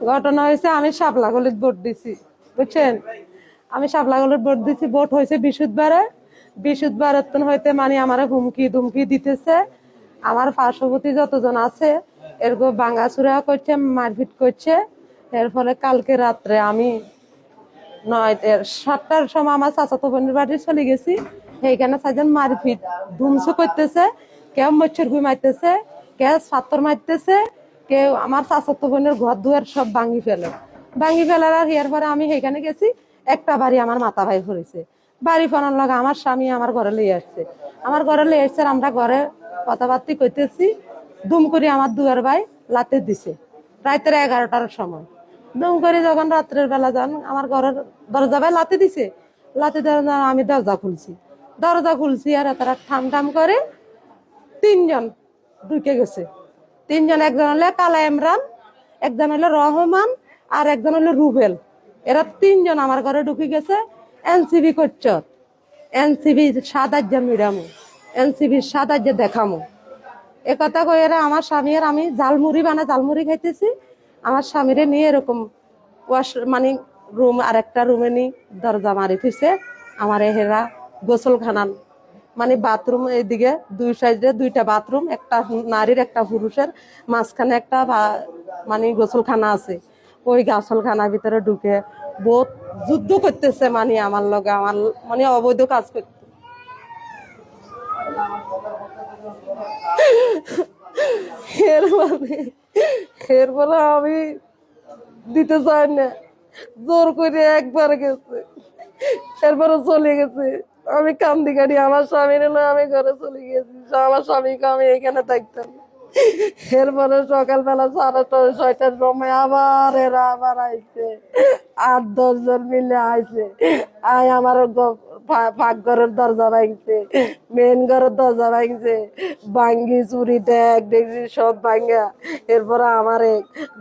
ঘটনা হয়েছে আমি শাপলাগলিত ভোট দিছি, বুঝছেন? আমি শাপলাগলিত ভোট দিছি। ভোট হয়েছে বৃহস্পতিবারে হইতে মানে আমার হুমকি ধুমকি দিতেছে। আমার পার্শ্ববর্তী যতজন আছে এরকম ভাঙাচুরা করছে, মারপিট করছে। এর ফলে কালকে রাত্রে আমি 7টার সময় আমার চাচাতো বোনের বাড়ি চলে গেছি। সেইখানে চাইজন মারপিট ধুমসু করতেছে, কেউ মচ্ছর গুই মারতেছে, কেউ পাথর মারতেছে, কেউ আমার চাচাতো বোনের ঘর দুয়ার সব ভাঙি ফেলার। আর এর পরে আমি সেইখানে গেছি, একটা বাড়ি আমার মাথা ভাই পড়েছে। বাড়ি ফোনার লগে আমার স্বামী আমার ঘরে লিয়ে আসছে। আমরা ঘরে কথাবার্তি করতেছি, দুম করে আমার দুয়ার ভাই লাতে দিছে রাতের 11টার সময়। দুম করে যখন রাত্রের বেলা যান আমার ঘরের দরজা ভাই লাতে দিছে। লাতে দেওয়া আমি দরজা খুলছি আর তারা ঠাম করে 3জন ঢুকে গেছে। 3জন, একজন হলো কালা ইমরান, একজন হলো রহমান, আর একজন হলো রুবেল। এরা 3জন আমার ঘরে ঢুকে গেছে। এনসিবি করছ, এনসিবি 7 মিরামু, এনসিবি 7 দেখামো, একথা কই এরা আমার স্বামী আর আমি ঝালমুড়ি খাইতেছি। আমার স্বামীরে নিয়ে এরকম মানে রুম আর একটা রুমে নি দরজা মারি ফিরছে। আমার হেরা গোসলখানা মানে বাথরুম, এইদিকে দুই সাইডে 2টা বাথরুম, একটা নারীর একটা পুরুষের, মাঝখানে একটা মানে গোসলখানা আছে। ওই গোসলখানার ভিতরে ঢুকে বহুত যুদ্ধ করতেছে, মানে আমার লগে আমার মানে অবৈধ কাজ করতে। এরপরে আমি দিতে চাই না, জোর করে একবার গেছে, এরপরে চলে গেছে। আমি কান্দি কাটি আমার স্বামীর আমি ঘরে চলে গেছি। আমার স্বামীকে আমি এখানে থাকতাম। এরপরে সকালবেলা 6টার সময় এরা আবার আইছে, 8-10 জন মিলে আইছে। আমার পাকঘরের দরজা ভাঙছে, মেন ঘরের দরজা ভাঙছে, ভাঙ্গি চুরি ট্যাগ দেখছি সব ভাঙ্গা। এরপরে আমারে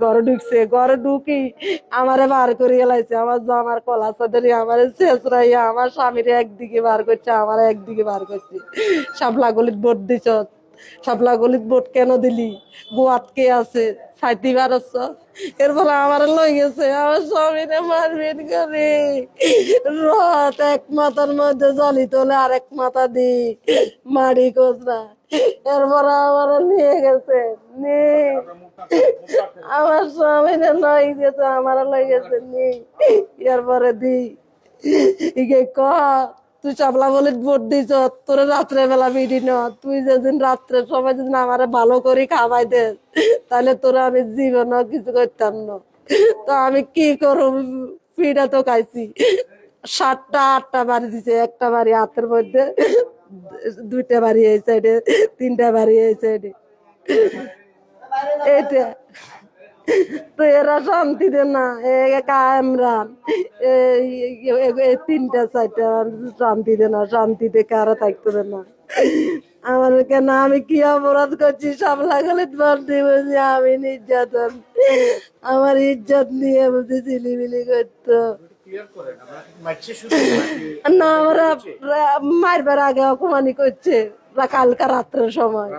ঘরে ঢুকি আমারে বার করে এলাইছে। আমার কলা চাদরি আমারে শেষরাইয়া আমার স্বামীরে একদিকে বার করছে, আমার একদিকে বার করছে। শাপলাগলিত ভোট দিছ, শাপলাগলিত ভোট কেন দিলি, বউ আটকে আছে, সাইতি বারছ। এরপরে আমার লই গেছে, আমার স্বামীরে মারপিট করে রথ এক মাথার মধ্যে জলি তোলে আর এক মাথা দি মারি কোচরা। এরপরে আমার নিয়ে গেছে, আমার স্বামীরে লই গেছে, আমার লই গেছে এরপরে দি ইকে তুই শাপলাগলিত ভোট দিছ, তোর রাত্রে বেলা বিডি ন, তুই যেদিন রাত্রে সবাই যেদিন আমারে ভালো করে খাওয়াই দে, তাহলে তোরা আমি জীবনও কিছু করতাম না। তো আমি কি করব, পিঠা তো খাইছি। 7টা-8টা বাড়ি দিছে, একটা বাড়ি হাতের মধ্যে, 2টা বাড়ি এই সাইডে, 3টা বাড়ি এই সাইডে। এটা তো এরা শান্তি দে না, ইমরান এই 3টা-4টা শান্তি দে না, শান্তিতে কারো থাকতে দে না। আমার কেন, আমি কি অপরাধ করছি? শাপলাগলিত ভোট দিব যে আমি নির্যাতন, আমার ইজ্জত নিয়ে বুঝি চিলিমিলি করতো না। আমরা মারবার আগে অপমানি করছে কালকা রাত্রের সময়।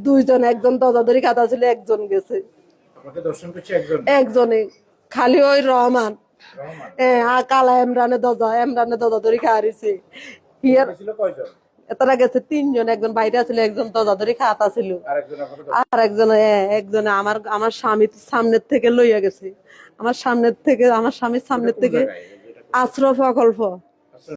2জন, একজন দরজা ধরে খাতা ছিল, একজন গেছে, একজনে খালি ওই রহমান। কালা ইমরানের দরজা ধরে খাওয়াইছে। তারা গেছে 3জন, একজন বাইরে ছিল, একজন দরজা ধরে খাতা ছিল, আর একজনে আমার স্বামীর সামনের থেকে লইয়া গেছে। আমার স্বামীর সামনের থেকে আশ্রয় প্রকল্প